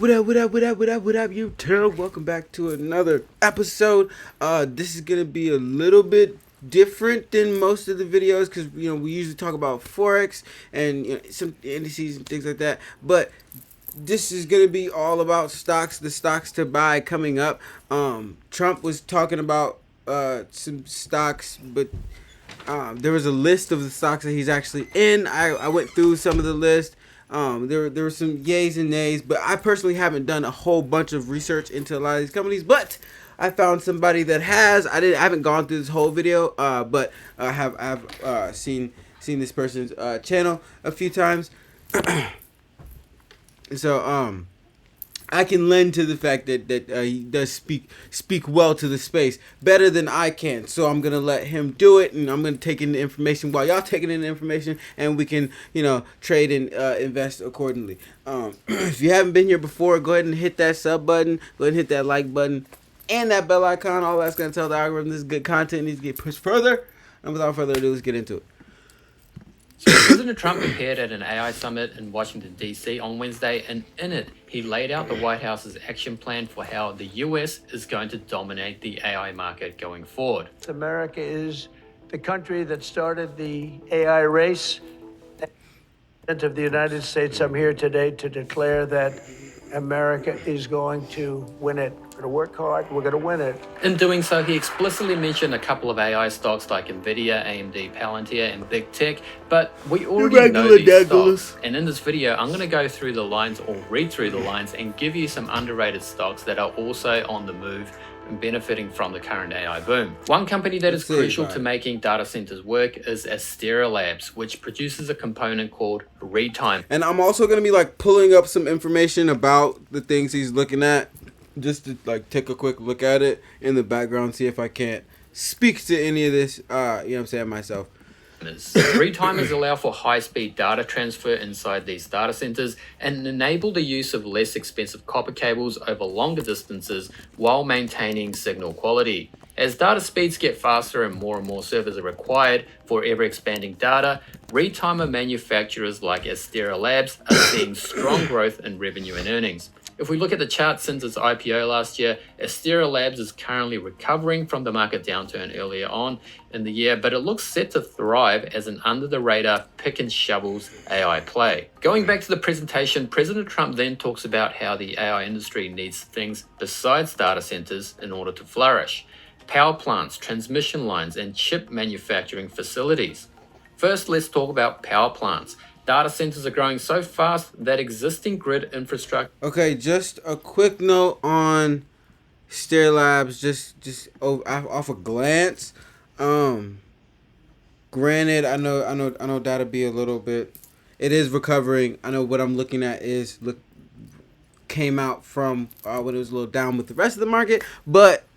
What up, YouTube? Welcome back to another episode. This is gonna be a little bit different than most of the videos because we usually talk about forex and some indices and things like that. But this is gonna be all about stocks, the stocks to buy coming up. Trump was talking about some stocks, but there was a list of the stocks that he's actually in. I went through some of the list. There were some yays and nays, but I personally haven't done a whole bunch of research into a lot of these companies. But I found somebody that has. I haven't gone through this whole video, but I've seen this person's channel a few times. So I can lend to the fact that he does speak well to the space better than I can. So I'm gonna let him do it, and I'm gonna take in the information while y'all taking in the information, and we can trade and invest accordingly. If you haven't been here before, go ahead and hit that sub button, go ahead and hit that like button, and that bell icon. All that's gonna tell the algorithm this is good content needs to get pushed further. And without further ado, let's get into it. So President Trump appeared at an AI summit in Washington, D.C. on Wednesday, and in it, he laid out the White House's action plan for how the U.S. is going to dominate the AI market going forward. America is the country that started the AI race. President of the United States, I'm here today to declare that America is going to win it. We're going to work hard. We're going to win it. In doing so, he explicitly mentioned a couple of AI stocks like Nvidia, AMD, Palantir, and Big Tech, but we already know these stocks. And in this video, I'm going to go through the lines or read through the lines and give you some underrated stocks that are also on the move and benefiting from the current AI boom. One company that is crucial to making data centers work is Astera Labs, which produces a component called Retime. And I'm also going to be pulling up some information about the things he's looking at, just to take a quick look at it in the background, see if I can't speak to any of this, myself. Retimers allow for high-speed data transfer inside these data centers and enable the use of less expensive copper cables over longer distances while maintaining signal quality. As data speeds get faster and more servers are required for ever-expanding data, retimer manufacturers like Astera Labs are seeing strong growth in revenue and earnings. If we look at the chart since its IPO last year, Astera Labs is currently recovering from the market downturn earlier on in the year, but it looks set to thrive as an under-the-radar pick and shovels AI play. Going back to the presentation, President Trump then talks about how the AI industry needs things besides data centers in order to flourish: power plants, transmission lines, and chip manufacturing facilities. First, let's talk about power plants. Data centers are growing so fast that existing grid infrastructure... Okay, just a quick note on Astera Labs, just off a glance. Granted, I know that'll be a little bit... It is recovering. I know what I'm looking at came out from when it was a little down with the rest of the market. But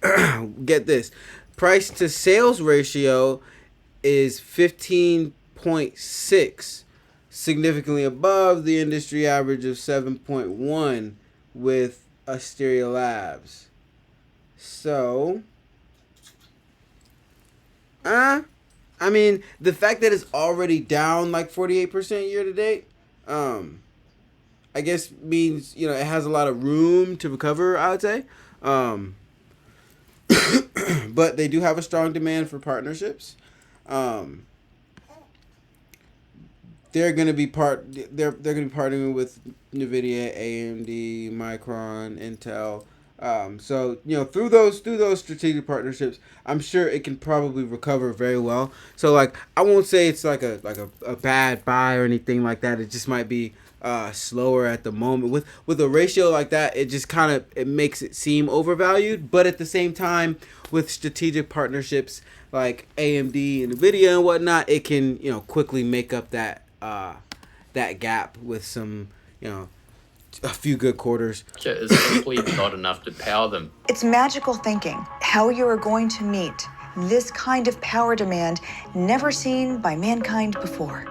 get this. Price to sales ratio is 15.6. Significantly above the industry average of 7.1 with Astera Labs. So, I mean, the fact that it's already down 48% year to date, I guess means, it has a lot of room to recover, I would say. But they do have a strong demand for partnerships. They're gonna be partnering with Nvidia, AMD, Micron, Intel. So through those strategic partnerships, I'm sure it can probably recover very well. So I won't say it's a bad buy or anything like that. It just might be slower at the moment. With a ratio like that, it just it makes it seem overvalued. But at the same time, with strategic partnerships like AMD and Nvidia and whatnot, it can quickly make up that gap with some a few good quarters. Is simply not enough to power them. It's magical thinking how you are going to meet this kind of power demand never seen by mankind before.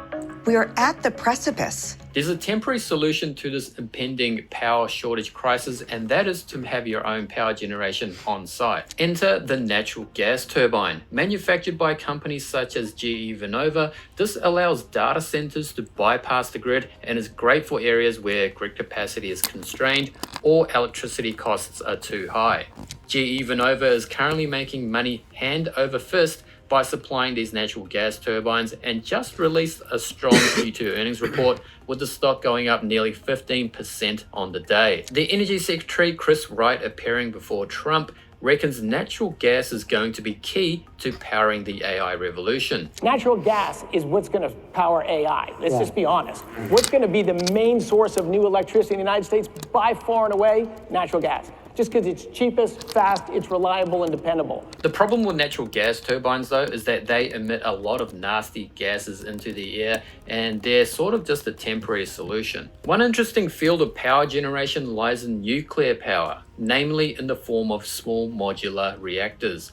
We are at the precipice. There's a temporary solution to this impending power shortage crisis, and that is to have your own power generation on site. Enter the natural gas turbine. Manufactured by companies such as GE Vernova, this allows data centers to bypass the grid and is great for areas where grid capacity is constrained or electricity costs are too high. GE Vernova is currently making money hand over fist by supplying these natural gas turbines and just released a strong Q2 earnings report with the stock going up nearly 15% on the day. The Energy Secretary Chris Wright, appearing before Trump, reckons natural gas is going to be key to powering the AI revolution. Natural gas is what's going to power AI. Let's just be honest. What's going to be the main source of new electricity in the United States by far and away? Natural gas. Just because it's cheapest, fast, it's reliable and dependable. The problem with natural gas turbines, though, is that they emit a lot of nasty gases into the air, and they're sort of just a temporary solution. One interesting field of power generation lies in nuclear power, namely in the form of small modular reactors.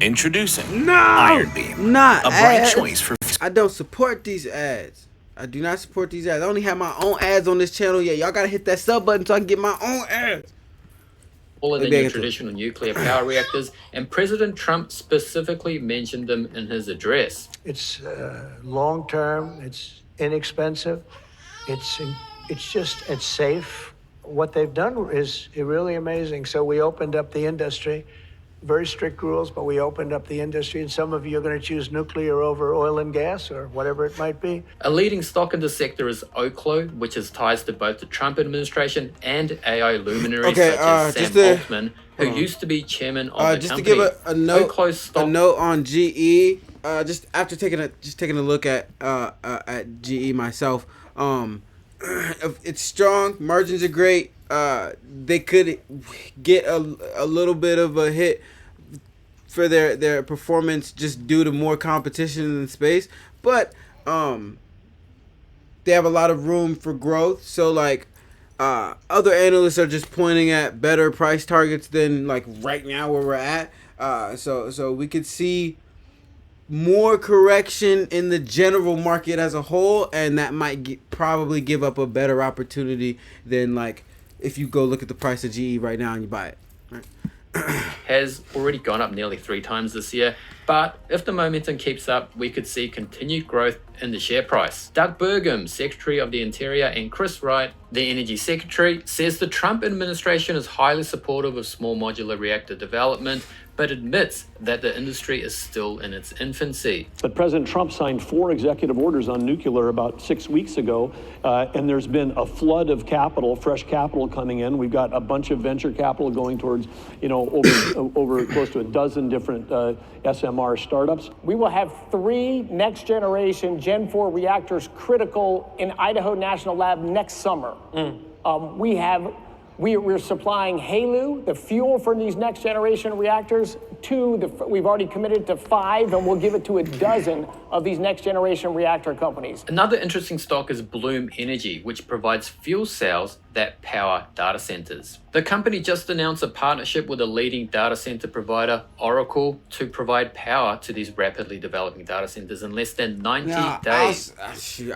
Introducing No! Iron Beam, Not a bright ads. choice for I don't support these ads. I do not support these ads. I only have my own ads on this channel. Yeah, y'all gotta hit that sub button so I can get my own ads. Smaller than your traditional nuclear power reactors, and President Trump specifically mentioned them in his address. It's long-term, it's inexpensive, it's safe. What they've done is really amazing. So we opened up the industry, very strict rules, but we opened up the industry, and some of you are going to choose nuclear over oil and gas or whatever it might be. A leading stock in the sector is Oklo, which has ties to both the Trump administration and AI luminaries such as Sam Altman, who used to be chairman of the just company. to give a note, Oklo's stock, a note on GE. Just after taking a look at GE myself, it's strong. Margins are great. They could get a little bit of a hit for their performance just due to more competition in the space, but they have a lot of room for growth. So like other analysts are just pointing at better price targets than like right now where we're at. So we could see more correction in the general market as a whole, and that might probably give up a better opportunity than like if you go look at the price of GE right now and you buy it. Right? has already gone up nearly 3 times this year, but if the momentum keeps up, we could see continued growth in the share price. Doug Burgum, Secretary of the Interior, and Chris Wright, the Energy Secretary, says the Trump administration is highly supportive of small modular reactor development, but admits that the industry is still in its infancy. But President Trump signed 4 executive orders on nuclear about 6 weeks ago, and there's been a flood of capital, fresh capital coming in. We've got a bunch of venture capital going towards, over close to a dozen different SMR startups. We will have 3 next generation Gen 4 reactors critical in Idaho National Lab next summer. We're supplying HALEU, the fuel for these next generation reactors, we've already committed to 5, and we'll give it to a dozen of these next generation reactor companies. Another interesting stock is Bloom Energy, which provides fuel cells that power data centers. The company just announced a partnership with a leading data center provider, Oracle, to provide power to these rapidly developing data centers in less than 90 days.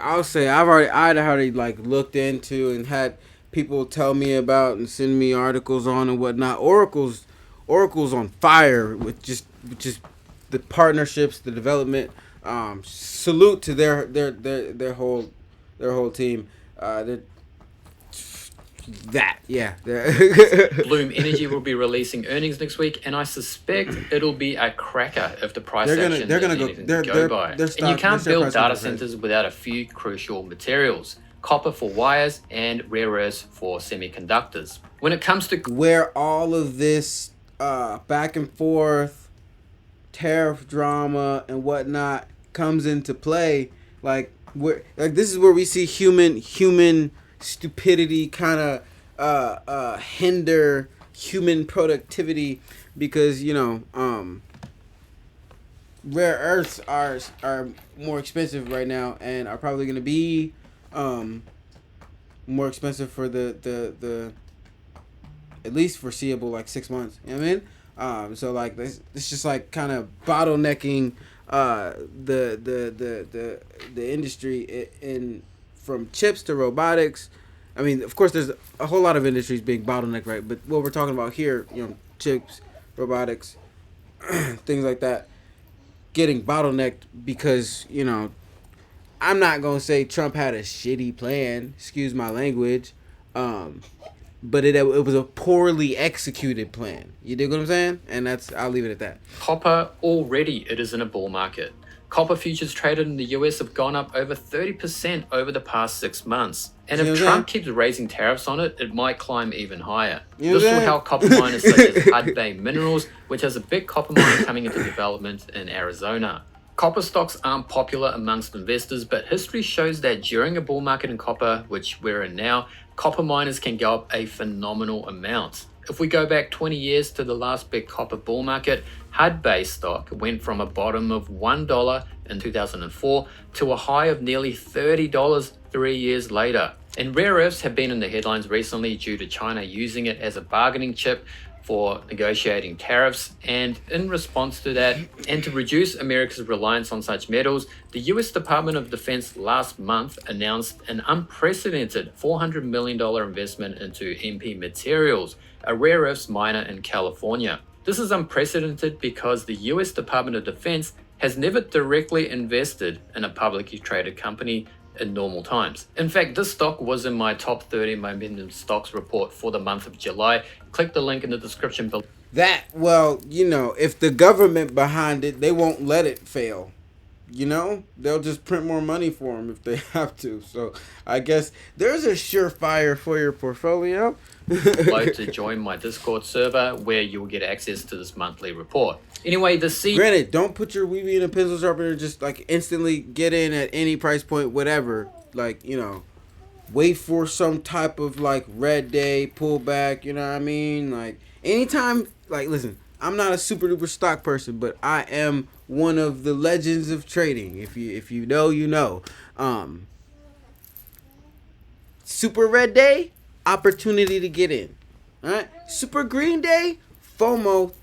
I'll say I've already like looked into and had people tell me about and send me articles on and whatnot. Oracle's on fire with just the partnerships, the development. Salute to their whole team. Bloom Energy will be releasing earnings next week, and I suspect it'll be a cracker if the price action is anything to go by. And you can't build data centers without a few crucial materials: copper for wires and rare earths for semiconductors. When it comes to where all of this back and forth tariff drama and whatnot comes into play, this is where we see human stupidity kind of hinder human productivity, because rare earths are more expensive right now and are probably going to be more expensive for the at least foreseeable 6 months. You know what I mean? So this just kind of bottlenecking the industry in from chips to robotics. I mean, of course, there's a whole lot of industries being bottlenecked, right? But what we're talking about here, chips, robotics, things like that, getting bottlenecked because I'm not gonna say Trump had a shitty plan. Excuse my language. but it was a poorly executed plan. You dig what I'm saying? And I'll leave it at that. Copper, already it is in a bull market. Copper futures traded in the US have gone up over 30% over the past 6 months. And if Trump keeps raising tariffs on it, it might climb even higher. This will help copper miners such as Hudbay Minerals, which has a big copper mine coming into development in Arizona. Copper stocks aren't popular amongst investors, but history shows that during a bull market in copper, which we're in now, copper miners can go up a phenomenal amount. If we go back 20 years to the last big copper bull market, Hudbay stock went from a bottom of $1 in 2004 to a high of nearly $30 3 years later. And rare earths have been in the headlines recently due to China using it as a bargaining chip for negotiating tariffs, and in response to that, and to reduce America's reliance on such metals, the US Department of Defense last month announced an unprecedented $400 million investment into MP Materials, a rare earths miner in California. This is unprecedented because the US Department of Defense has never directly invested in a publicly traded company in normal times. In fact, this stock was in my top 30 momentum stocks report for the month of July. Click the link in the description below. Well, if the government behind it, they won't let it fail. They'll just print more money for them if they have to. So I guess there's a surefire for your portfolio. To join my Discord server where you'll get access to this monthly report. Anyway, Granted, don't put your weaving in a pencil sharpener, just like instantly get in at any price point, whatever. Like, wait for some type of like red day pullback, you know what I mean? Like anytime, like listen, I'm not a super duper stock person, but I am one of the legends of trading. If you know, you know. Super red day, opportunity to get in. Alright? Super green day, FOMO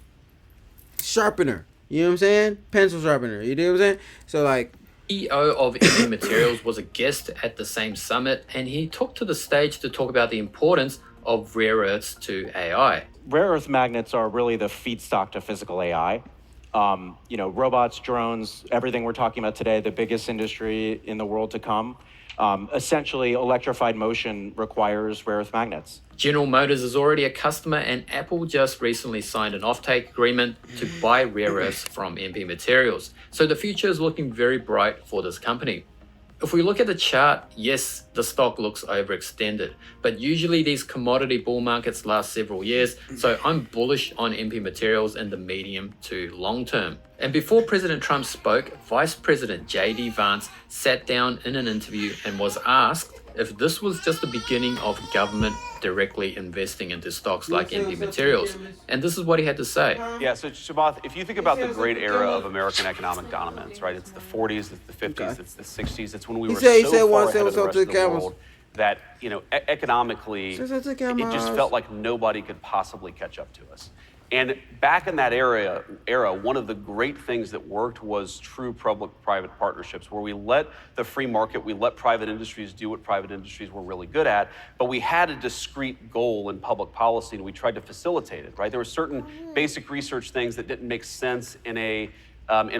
sharpener. You know what I'm saying? Pencil sharpener. You know what I'm saying? So like CEO of MP Materials was a guest at the same summit, and he took to the stage to talk about the importance of rare earths to AI. Rare earth magnets are really the feedstock to physical AI. Robots, drones, everything we're talking about today, the biggest industry in the world to come. Essentially, electrified motion requires rare earth magnets. General Motors is already a customer, and Apple just recently signed an offtake agreement to buy rare earths from MP Materials. So the future is looking very bright for this company. If we look at the chart, yes, the stock looks overextended, but usually these commodity bull markets last several years, so I'm bullish on MP Materials in the medium to long term. And before President Trump spoke, Vice President J.D. Vance sat down in an interview and was asked if this was just the beginning of government directly investing into stocks like MP Materials. And this is what he had to say. Yeah, so Shabath, if you think about the great era of American economic dominance, right? It's the 40s, it's the 50s, it's the 60s. It's when we were so far ahead of the rest of the world that, economically, it just felt like nobody could possibly catch up to us. And back in that era, one of the great things that worked was true public-private partnerships, where we let the free market, we let private industries do what private industries were really good at, but we had a discrete goal in public policy, and we tried to facilitate it, right? There were certain basic research things that didn't make sense in a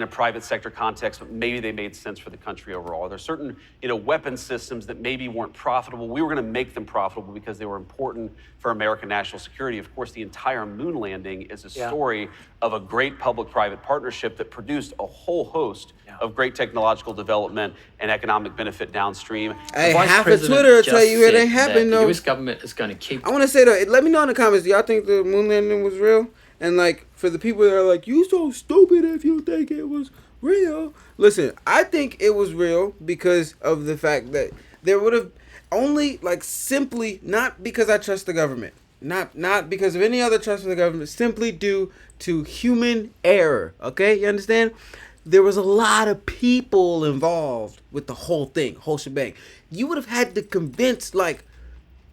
private sector context, but maybe they made sense for the country overall. There's certain, weapon systems that maybe weren't profitable. We were going to make them profitable because they were important for American national security. Of course, the entire moon landing is a story of a great public-private partnership that produced a whole host of great technological development and economic benefit downstream. Hey, half of Twitter will tell you it ain't happening, though. The U.S. government is going to keep... I want to say, though, let me know in the comments, do y'all think the moon landing was real? And, like, for the people that are like, you so stupid if you think it was real. Listen, I think it was real because of the fact that there would have only, like, simply, not because I trust the government, not because of any other trust in the government, simply due to human error, okay? You understand? There was a lot of people involved with the whole thing, whole shebang. You would have had to convince, like,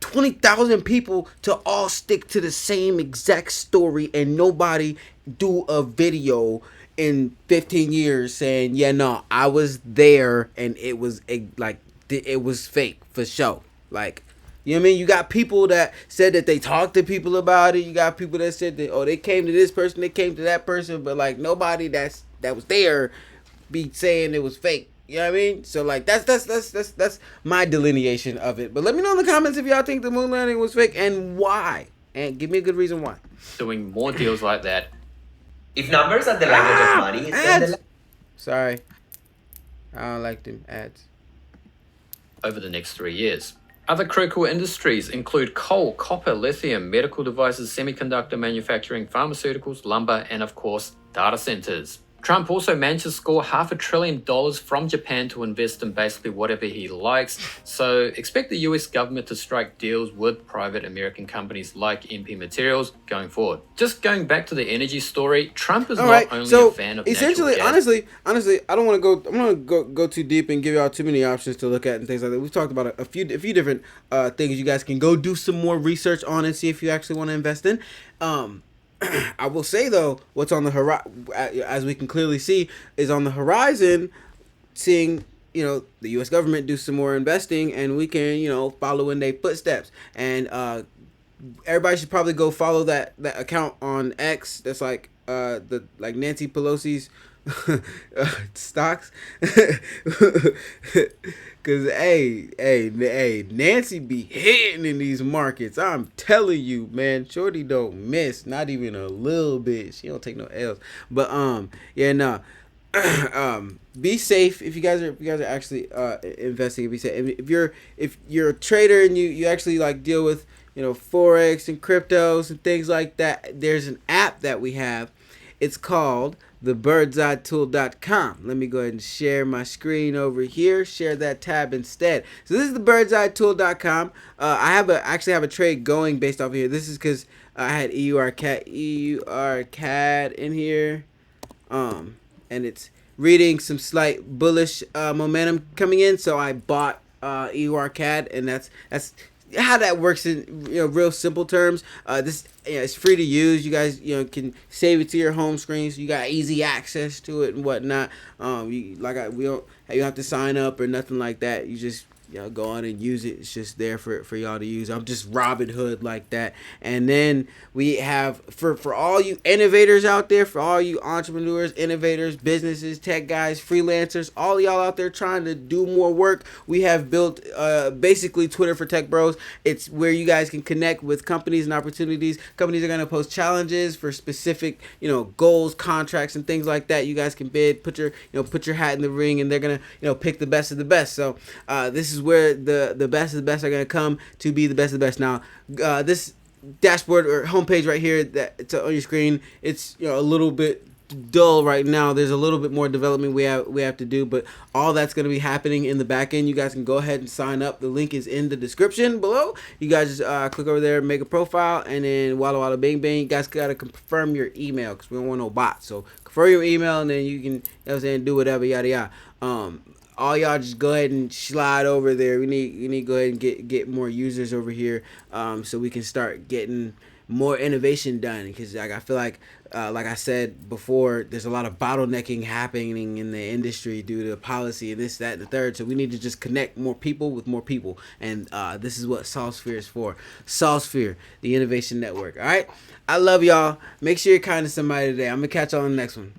20,000 people to all stick to the same exact story and nobody do a video in 15 years saying, yeah, no, I was there and it was it was fake for sure. Like, you know what I mean? You got people that said that they talked to people about it. You got people that said that, oh, they came to this person, they came to that person, but like nobody that was there be saying it was fake. You know what I mean? So like that's my delineation of it. But let me know in the comments if y'all think the moon landing was fake and why. And give me a good reason why. Doing more deals like that. If numbers are the language of money, then the Sorry. I don't like them ads. Over the next 3 years. Other critical industries include coal, copper, lithium, medical devices, semiconductor manufacturing, pharmaceuticals, lumber, and of course, data centers. Trump also managed to score $500 billion from Japan to invest in basically whatever he likes, so expect the US government to strike deals with private American companies like MP Materials going forward. Just going back to the energy story, Trump is not only a fan of essentially, natural gas. honestly, I don't want to go. I'm gonna go too deep and give y'all too many options to look at and things like that. We've talked about a few different things you guys can go do some more research on and see if you actually want to invest in. I will say though, what's on the horizon, as we can clearly see, is on the horizon. Seeing the U.S. government do some more investing, and we can follow in their footsteps. And everybody should probably go follow that account on X. That's like Nancy Pelosi's stocks. Cause hey, Nancy be hitting in these markets. I'm telling you, man, Shorty don't miss, not even a little bit. She don't take no L's. But be safe if you guys are actually investing. Be safe. If you're a trader and you actually like deal with forex and cryptos and things like that, there's an app that we have. It's called thebirdsedetool.com. Let me go ahead and share my screen over here. Share that tab instead. So this is thebirdsedetool.com. I actually have a trade going based off of here. This is because I had EURCAD in here, and it's reading some slight bullish momentum coming in. So I bought EURCAD, and that's how that works in real simple terms. This it's free to use. You guys can save it to your home screen, so you got easy access to it and whatnot. You don't have to sign up or nothing like that. You just go on and use it. It's just there for y'all to use. I'm just Robin Hood like that. And then we have for all you innovators out there, for all you entrepreneurs, innovators, businesses, tech guys, freelancers, all y'all out there trying to do more work, we have built basically Twitter for Tech Bros. It's where you guys can connect with companies and opportunities. Companies are going to post challenges for specific goals, contracts, and things like that. You guys can bid, put your hat in the ring, and they're going to pick the best of the best. So this is where the best of the best are going to come to be the best of the best. Now, this dashboard or homepage right here that it's on your screen, it's a little bit dull right now. There's a little bit more development we have to do, but all that's going to be happening in the back end. You guys can go ahead and sign up. The link is in the description below. You guys just click over there, make a profile, and then walla bang bang. You guys got to confirm your email because we don't want no bots. So confirm your email, and then you can do whatever, yada yada. All y'all just go ahead and slide over there. We need to go ahead and get more users over here, so we can start getting more innovation done. Because I feel like I said before, there's a lot of bottlenecking happening in the industry due to policy and this, that, and the third. So we need to just connect more people with more people, and this is what SolveSphere is for. SolveSphere, the innovation network. All right, I love y'all. Make sure you're kind to somebody today. I'm gonna catch y'all on the next one.